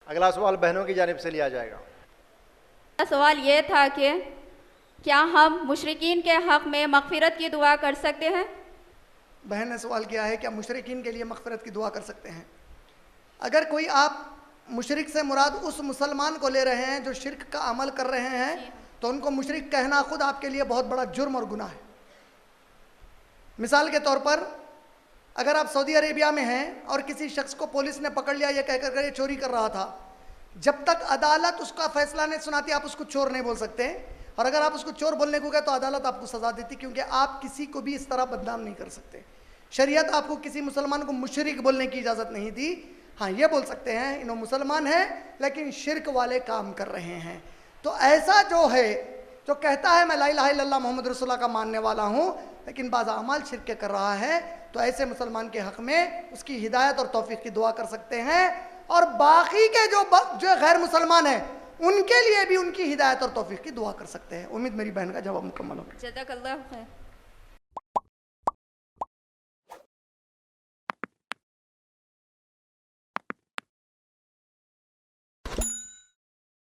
اگلا سوال بہنوں کی جانب سے لیا جائے گا۔ سوال یہ تھا کہ کیا ہم مشرکین کے حق میں مغفرت کی دعا کر سکتے ہیں؟ بہن نے سوال کیا ہے کیا مشرکین کے لیے مغفرت کی دعا کر سکتے ہیں؟ اگر کوئی آپ مشرک سے مراد اس مسلمان کو لے رہے ہیں جو شرک کا عمل کر رہے ہیں تو ان کو مشرک کہنا خود آپ کے لیے بہت بڑا جرم اور گناہ ہے۔ مثال کے طور پر اگر آپ سعودی عربیہ میں ہیں اور کسی شخص کو پولیس نے پکڑ لیا یہ کہہ کر یہ چوری کر رہا تھا، جب تک عدالت اس کا فیصلہ نہیں سناتی آپ اس کو چور نہیں بول سکتے، اور اگر آپ اس کو چور بولنے کو گئے تو عدالت آپ کو سزا دیتی، کیونکہ آپ کسی کو بھی اس طرح بدنام نہیں کر سکتے۔ شریعت آپ کو کسی مسلمان کو مشرک بولنے کی اجازت نہیں دی۔ ہاں یہ بول سکتے ہیں انہوں مسلمان ہیں لیکن شرک والے کام کر رہے ہیں۔ تو ایسا جو ہے جو کہتا ہے میں لا الہ الا اللہ محمد رسول اللہ کا ماننے والا ہوں لیکن بعض اعمال شرک کے کر رہا ہے، تو ایسے مسلمان کے حق میں اس کی ہدایت اور توفیق کی دعا کر سکتے ہیں، اور باقی کے جو غیر مسلمان ہیں ان کے لیے بھی ان کی ہدایت اور توفیق کی دعا کر سکتے ہیں۔ امید میری بہن کا جواب مکمل ہو گیا۔ جزاک اللہ خیر۔